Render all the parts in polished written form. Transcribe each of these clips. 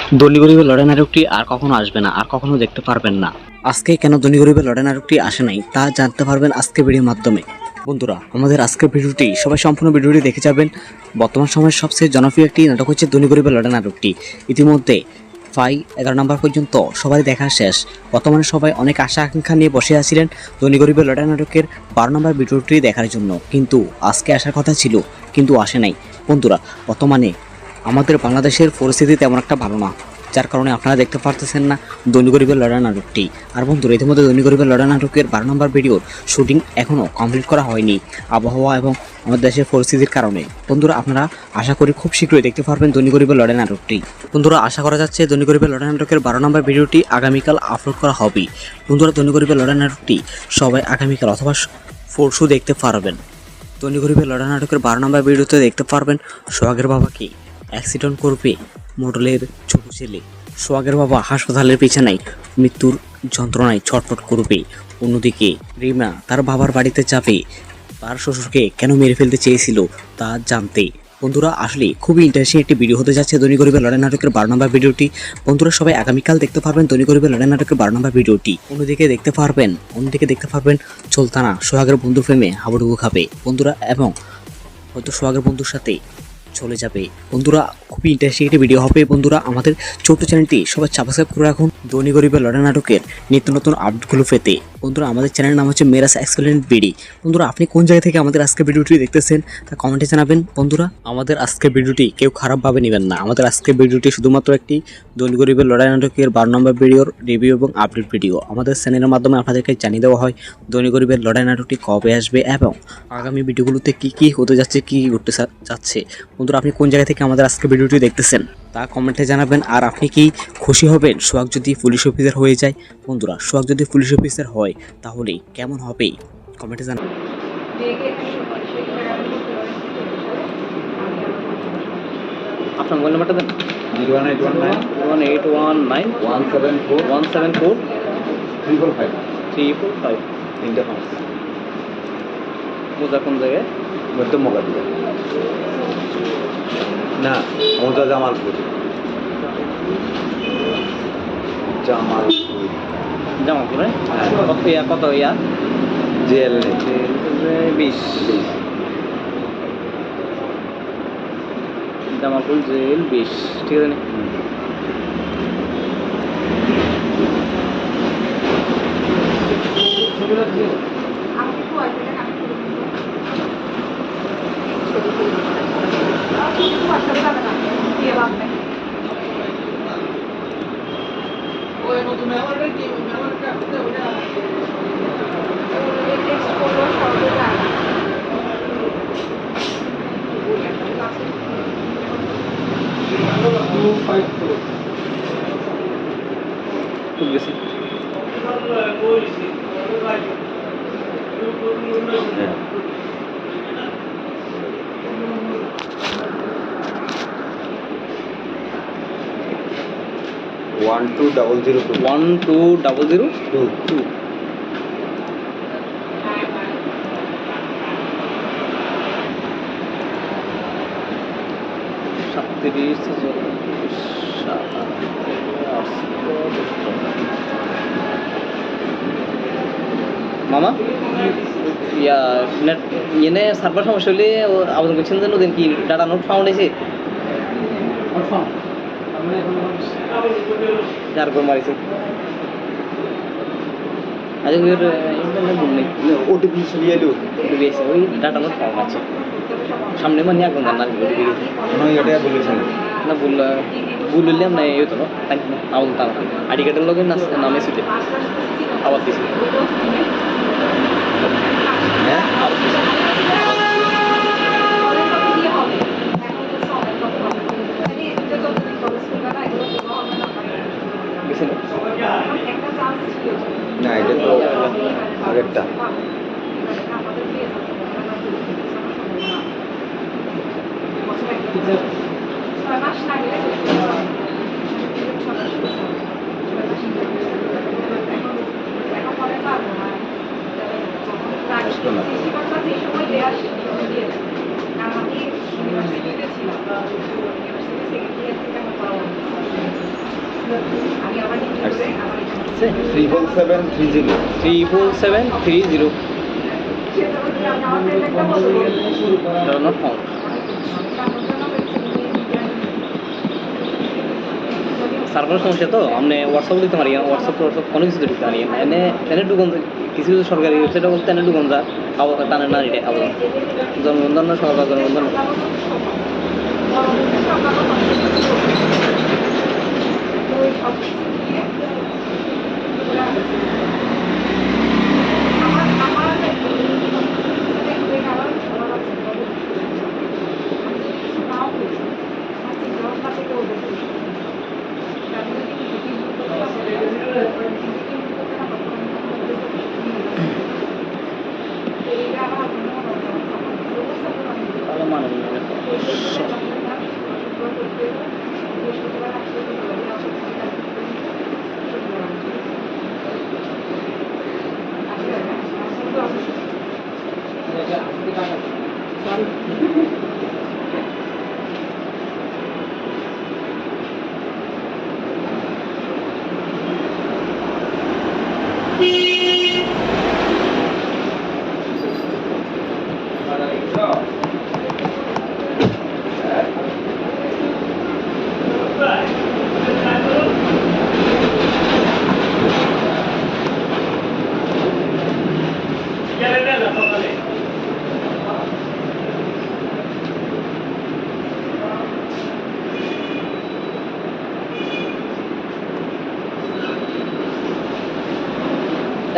ধনী গরিবের লড়াই নাটকটি আর কখনো আসবে না, আর কখনো দেখতে পারবেন না। আজকে কেন ধনী গরিবের লড়াই নাটকটি আসে নাই তা জানতে পারবেন আজকের ভিডিওর মাধ্যমে। বন্ধুরা, আমাদের আজকের ভিডিওটি সবাই সম্পূর্ণ ভিডিওটি দেখে যাবেন। বর্তমান সময়ের সবচেয়ে জনপ্রিয় একটি নাটক হচ্ছে ধনী গরিবের লড়াই নাটকটি। ইতিমধ্যে 11 নম্বর পর্যন্ত সবাই দেখা শেষ। বর্তমানে সবাই অনেক আশা আকাঙ্ক্ষা নিয়ে বসে আছিলেন ধনী গরিবের লড়াই নাটকের 12 নম্বর ভিডিওটি দেখার জন্য, কিন্তু আজকে আসার কথা ছিল কিন্তু আসে নাই। বন্ধুরা, বর্তমানে আমাদের বাংলাদেশের পরিস্থিতি তেমন একটা ভালো না, যার কারণে আপনারা দেখতে পারতেছেন না ধনী গরিবের লড়াই নাটকটি। আর বন্ধুরা, ইতিমধ্যে ধনী গরিবের লড়াই নাটকের 12 নম্বর ভিডিওর শুটিং এখনও কমপ্লিট করা হয়নি আবহাওয়া এবং আমাদের দেশের পরিস্থিতির কারণে। বন্ধুরা, আপনারা আশা করি খুব শীঘ্রই দেখতে পারবেন ধনী গরিবের লড়াই নাটকটি। বন্ধুরা, আশা করা যাচ্ছে ধনী গরিবের লড়াই নাটকের 12 নম্বর ভিডিওটি আগামীকাল আপলোড করা হবে। বন্ধুরা, ধনী গরিবের লড়াই নাটকটি সবাই আগামীকাল অথবা পরশু দেখতে পারবেন। ধনী গরিবের লড়াই নাটকের 12 নম্বর ভিডিওতে দেখতে পারবেন সোহাগের বাবাকে অ্যাক্সিডেন্ট করবে মডেলের ছোট ছেলে। সোহাগের বাবা হাসপাতালের বিছানায় মৃত্যুর যন্ত্রণায় ছটফট করবে। অন্যদিকে রিমা তার বাবার বাড়িতে যাবে তার শ্বশুরকে কেন মেরে ফেলতে চেয়েছিল তা জানতে। বন্ধুরা, আসলে খুবই ইন্টারেস্টিং একটি ভিডিও হতে যাচ্ছে ধনী গরিবের লড়াই নাটকের 12 নম্বর ভিডিওটি। বন্ধুরা, সবাই আগামীকাল দেখতে পারবেন ধনী গরিবের লড়াই নাটকের 12 নম্বর ভিডিওটি। অন্যদিকে দেখতে পারবেন সুলতানা সোহাগের বন্ধু প্রেমে হাবুডুবু খাবে বন্ধুরা, এবং হয়তো সোহাগের বন্ধুর সাথে চলে যাবে। বন্ধুরা, খুবই ইন্টারেস্টিং একটি ভিডিও হবে। বন্ধুরা, আমাদের ছোট্ট চ্যানেলটি সবাই সাবস্ক্রাইব করে রাখুন ধনী গরিবের লড়াই নাটকের নিত্য নতুন আপডেটগুলো পেতে। বন্ধুরা, আমাদের চ্যানেলের নাম হচ্ছে মেরাজ এক্সপ্লেনেড বিডি। বন্ধুরা, আপনি কোন জায়গা থেকে আমাদের আজকের ভিডিওটি দেখতেছেন তা কমেন্টে জানাবেন। বন্ধুরা, আমাদের আজকের ভিডিওটি কেউ খারাপভাবে নেবেন না। আমাদের আজকের ভিডিওটি শুধুমাত্র একটি ধনী গরিবের লড়াই নাটকের 12 নম্বর ভিডিওর রিভিউ এবং আপডেট ভিডিও। আমাদের চ্যানেলের মাধ্যমে আপনাদেরকে জানিয়ে দেওয়া হয় ধনী গরিবের লড়াই নাটকটি কবে আসবে এবং আগামী ভিডিওগুলোতে কী হতে যাচ্ছে, কী ঘটতে যাচ্ছে। বন্ধুরা, আপনি কোন জায়গা থেকে আমাদের আজকের ভিডিওটি দেখতেছেন তা কমেন্টে জানাবেন। আর আপনি কি খুশি হবেন সোহাগ যদি পুলিশ অফিসার হয়ে যায়? বন্ধুরা, সোহাগ যদি পুলিশ অফিসার হয় তাহলে কেমন হবে কমেন্টে জানাবেন। আপনার মোবাইল নাম্বারটা দেন। 01819174174 তিনটা পাঁচ। মোজা কোন জায়গায়? মধ্যম মোকাবিলা না, মোজা জামালপুর। জামালপুর কত ইয়া জেল 20 জামালপুর জেল 20। ঠিক আছে। খুব বেশি 12002 মামা ইয়া নেট ইয়ে সার্ভার সমস্যা হলে আবেদন করছেন যেন ওদিন কি ডাটা নোট ফাউন্ড হয়েছে যার করে মারিছে। আচ্ছা, ওটিপি এসে ওই ডাটা নোট ফাউন্ড আছে সামনে মানে এখন না বলেছেন না বললাম না এই তো আবেদন তার আইডি কার্ডের লগে নামে ছিল আবার দিয়েছিল। হ্যাঁ, না এটা তো আগেরটা। আমি 77730 77730 not found. সার্ভার সমস্যা তো আপনি হোয়াটসঅ্যাপ দিতে পারি হোয়াটসঅ্যাপ কোনো কিছু দিতে পারি এনে এনে ডুগন কিছু কিছু সরকারি ওয়েবসাইটে বলতে এনে ডুগন যা টানে না এটা আবেদন জন্মবন্ধন না সরকার জন্মবন্ধন মানে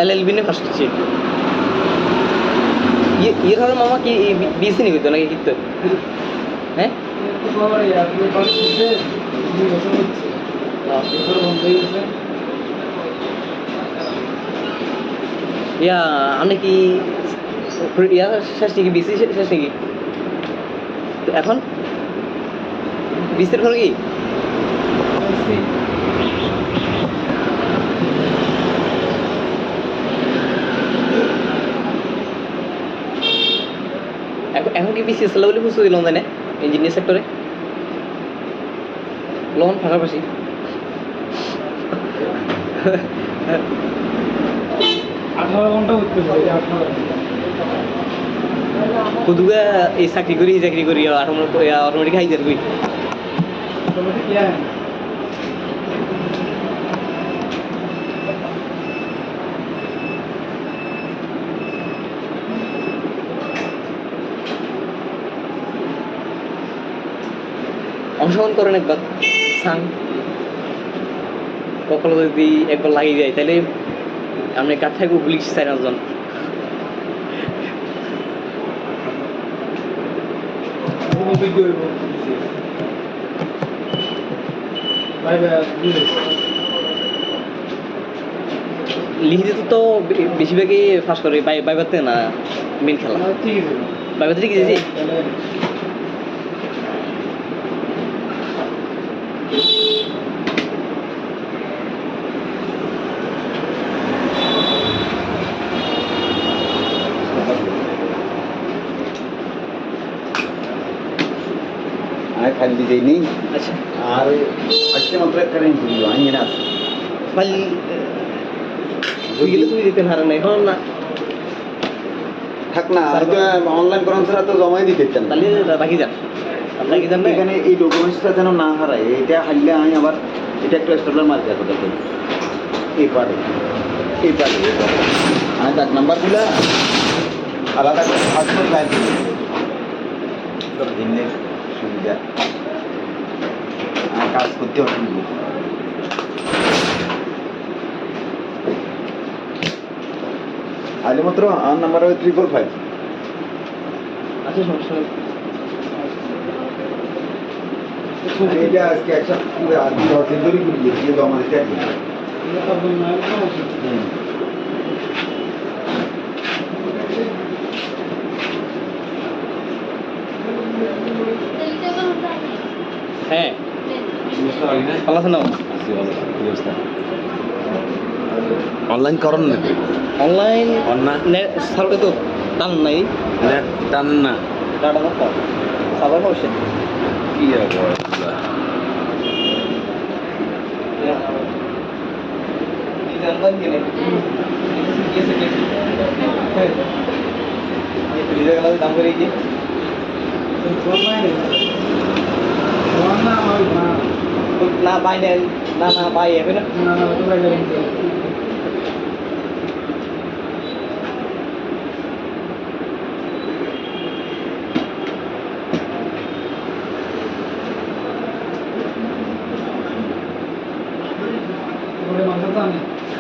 LLB ने ফার্স্ট হচ্ছে ये খাবে মামা কি বিসি নি করতে নাকি কিতো হ্যাঁ ইয়া আপনি কি ইয়া শেষ নাকি বিসি শেষ নাকি এখন বিসির ঘর কি এখন কি বিসিএস লেভেলে বুঝতে দিলাম জানে ইঞ্জিনিয়ার সেক্টরে লোন পাশাপাশি কুদুগা এই চাকরি করি অটোমেটিক হাই যাবি অংশগ্রহণ করেন একবার সাং কখনো যদি একবার লাগিয়ে যায় তাহলে আপনি কাছ থেকে পুলিশ 4 জন লিখিতে তো বেশিরভাগই ফাঁস করে বাইবাতে না মেন খেলা বাইবাতে ঠিক আছে खाली देनी अच्छा और अच्छे मतलब करें जो आएंगे ना फल গেলে তুমি দিতে পারো না এখন না থাক না অনলাইন করার ছাড়া তো জমাই দিতে চান তাহলে বাকি যান আপনাকে জান না এখানে এই ডকুমেন্টসটা যেন না হারায় এটা হারলে আমি আবার এটা একটা স্টলার মার দেবো দেখুন এই পারে আমি তার নাম্বার দিলা আলাদা করে পাসপোর্ট লাইন দিনের সুবিধা কাজ করতে অসুবিধা আলে মাত্র আর নাম্বার হবে 345 আচ্ছা সমস্যা নেই এটা আজকে একটা পুরো আর 10 দিন ধরে ঘুরিয়ে দিয়ে তো আমাদের চাই হ্যাঁ ভালো আছেন না অনলাইন করুন নাকি অনলাইন সার্ভে তো টান নাই নেট টান না ডাটা না সার্ভার সমস্যা কি আর নাম্বার কিনে ফ্রিজে গেলে দাম করে কি না পাই না পাই হবে না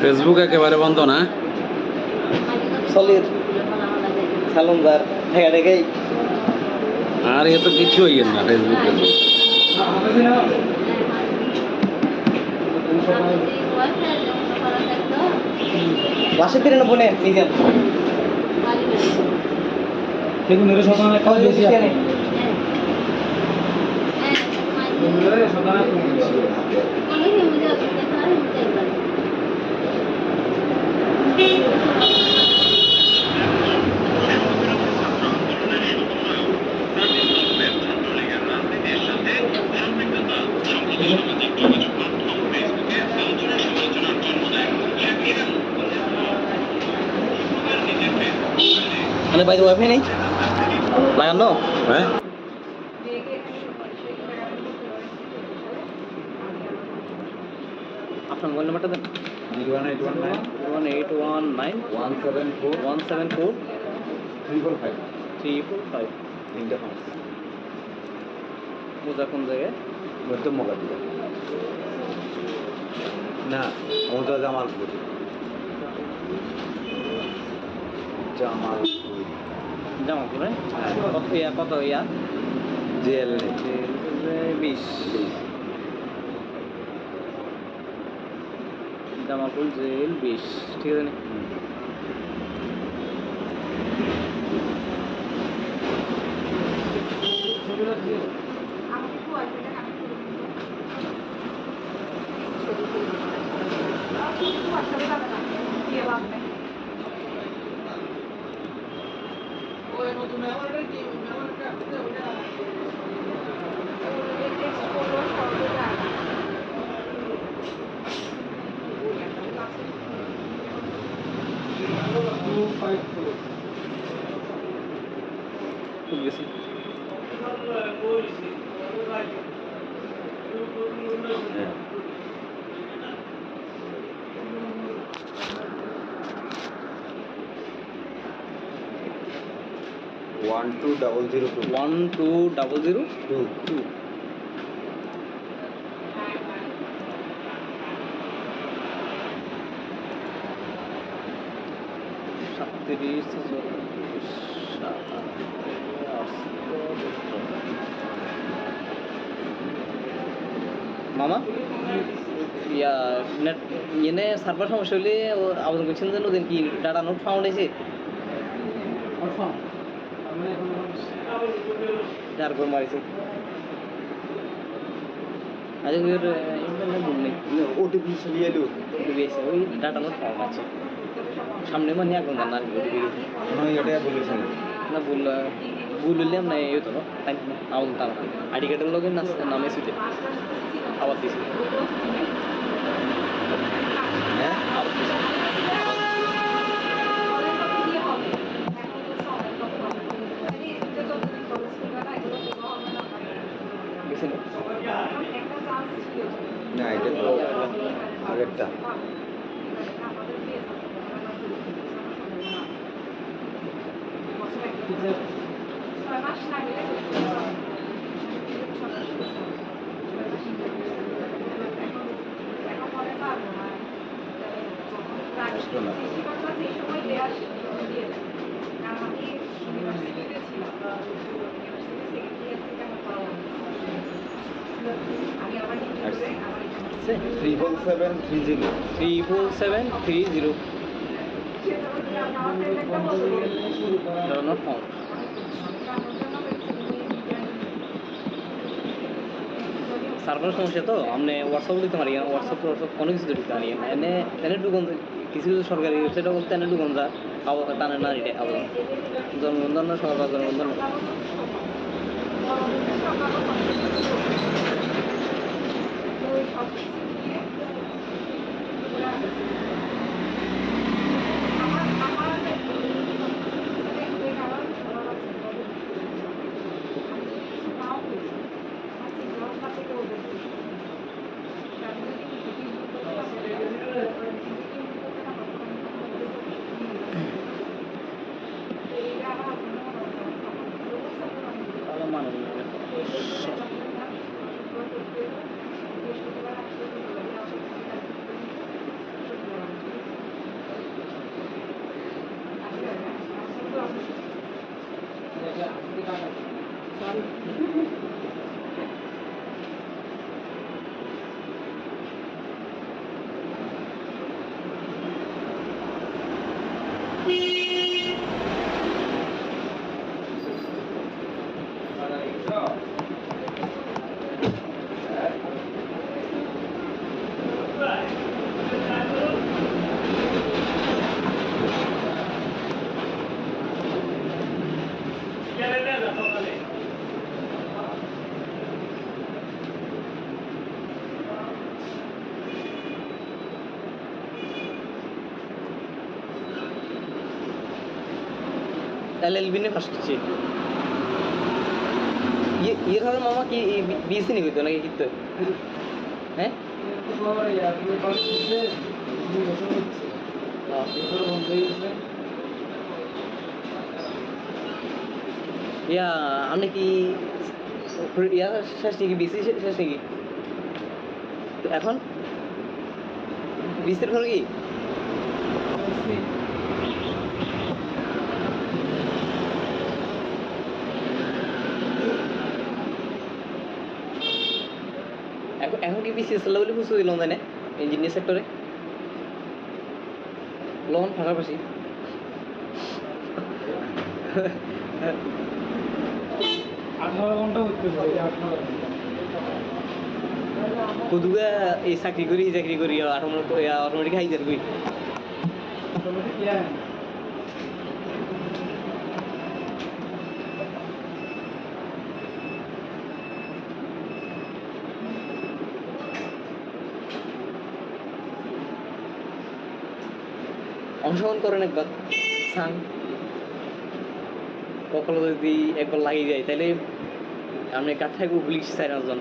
ফেসবুক একেবারে বন্ধ না সলিড সালুনদার ঠেকা ঠেকাই আর এ তো কিছু হইয়েন না ফেসবুকে বাসে ফিরে নেবো নিজে দেখুন এর সকালে কল বেশি আছে মানে বাইরে ওয়াইফাই নেই লাগানো হ্যাঁ আপনার মোবাইল নাম্বারটা দেন 17819 345 মোজা কোন জায়গায় না ওটা জামালপুর জামালপুরে কত ইয়া জেল 20 জামালপুর জেল 20 ঠিক আছে না খুব বেশি ওয়ান টু ডাবল জিরো 12002 মামা ইয়া নেট ইয়ে সার্ভার সমস্যা হলে আবেদন করছেন যেন ওদিন কি ডাটা নোট ফাউন্ড হয়েছে যার করে মারিছে আজকে ইন্টারনেট ভুল নেই ওটিপি চালিয়ে এলো ওটিপি এসে ওই ডাটা নোট ফাউন্ড আছে সামনে মানে এখন জানা আর ওটিপি নয় এটাই বলেছেন না ভুল হইলাম না এই তো তাই আউন তাম আইডি কার্ডের লগে নামে সুইটে আবার দিছি হ্যাঁ আবার দিছি গেছিল না এটা তো আগেরটা আসলো না আছে 34730 34730 not found সার্ভার সমস্যা তো আপনি হোয়াটসঅ্যাপ দিতে পারি হোয়াটসঅ্যাপ কোনো কিছু দিতে পারি এনে এনে ঢুকন কিছু কিছু সরকারি ওয়েবসাইটে বলতে এনে ঢুকন যা টানে না এটা আবেদন জন্মবন্ধন না সরকার জন্মবন্ধন LLB ने फर्स्ट चे ये था मामा की बीसी नहीं होती ना कि कितने हैं या हमने की या শেষ নাকি বিসি শেষ নাকি তো এখন বিসির হলো কি এখন কি বিসি আসলে বলে বুঝতে দিলাম জানে ইঞ্জিনিয়ার সেক্টরে লোন পাশাপাশি কুদুগা এই চাকরি করি অটোমেটিক হাই যার কই অংশগ্রহণ করেন একবার সাং কখনো যদি একবার লাগিয়ে যায় তাহলে আপনি কাঠায় পুলিশ 4 জন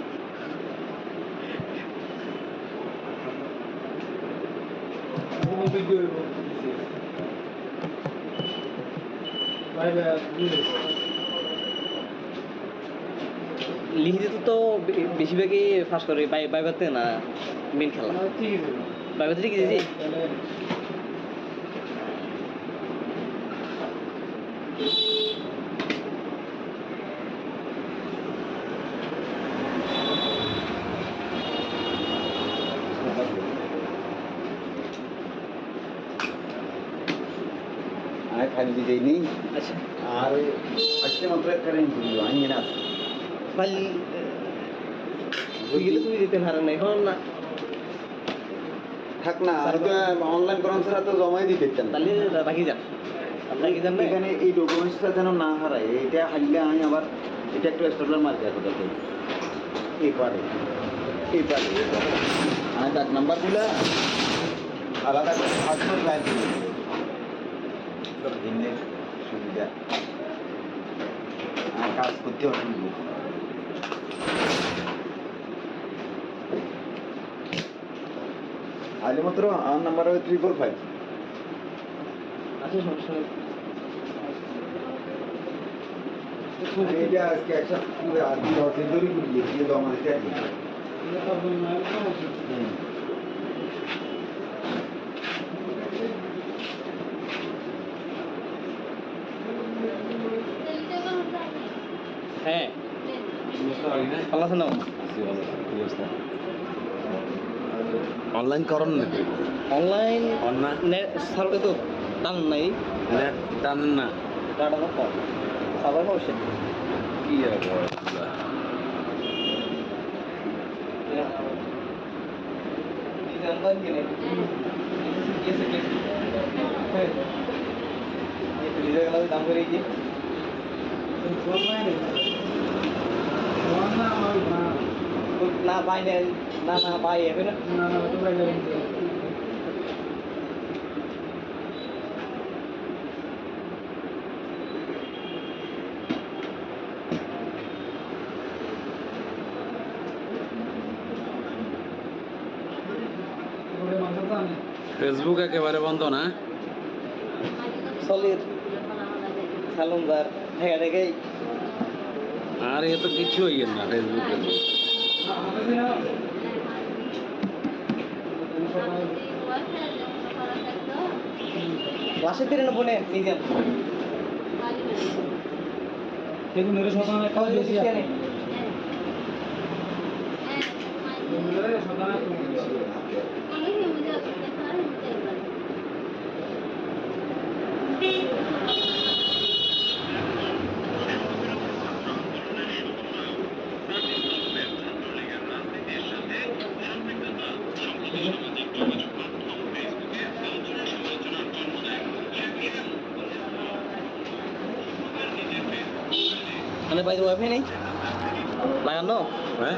লিখিত তো বেশিরভাগই ফাঁস করে বাইবাতে না মেন খেলা বাইবাতে ঠিক আছে আমি খালি দিতেই নেই আচ্ছা আর আজকে মাত্র একটা ইন্টারভিউ আমি না ফাইল গেলে তুমি দিতে পারো না এখন না থাক না আর তো অনলাইন করার ছাড়া তো জমাই দিতে পারতেন তাহলে বাকি যান আপনার কি জানবে এখানে এই ডকুমেন্টসটা যেন না হারায় এটা হারলে আমি আবার এটা একটু স্টলার মার্ক দেখো দেখো এই পারে আমি তার নাম্বারগুলো আলাদা করে পাসপোর্ট লাইন দিনের সুবিধা আর কাজ করতে অসুবিধা আগে মাত্র আমার নাম্বার হবে 345 আচ্ছা সমস্যা নেই এটা আজকে একটা পুরো আর 10 দিন ধরে ঘুরিয়ে দিয়ে দাও আমাদের চাকরি হ্যাঁ ভালো আছেন না অনলাইন করেন নাকি অনলাইন সার্ভে তো টান নাই নেট টানেন না ডাটা তো কম সার্ভার সমস্যা কি আর দাম করে না পাই না পাই হবে না ফেসবুক একেবারে বন্ধ না সলিড সালুনদার ঠেকা ঠেকাই আর এ তো কিছু হইয়েন না ফেসবুকে বাসে ফিরে না ফোনে নিজে বেগুনের শতাংশ কম বেশি আছে বেগুনের শতাংশ কম বেশি মানে বাইরে ওয়াইফাই নেই লাগানো হ্যাঁ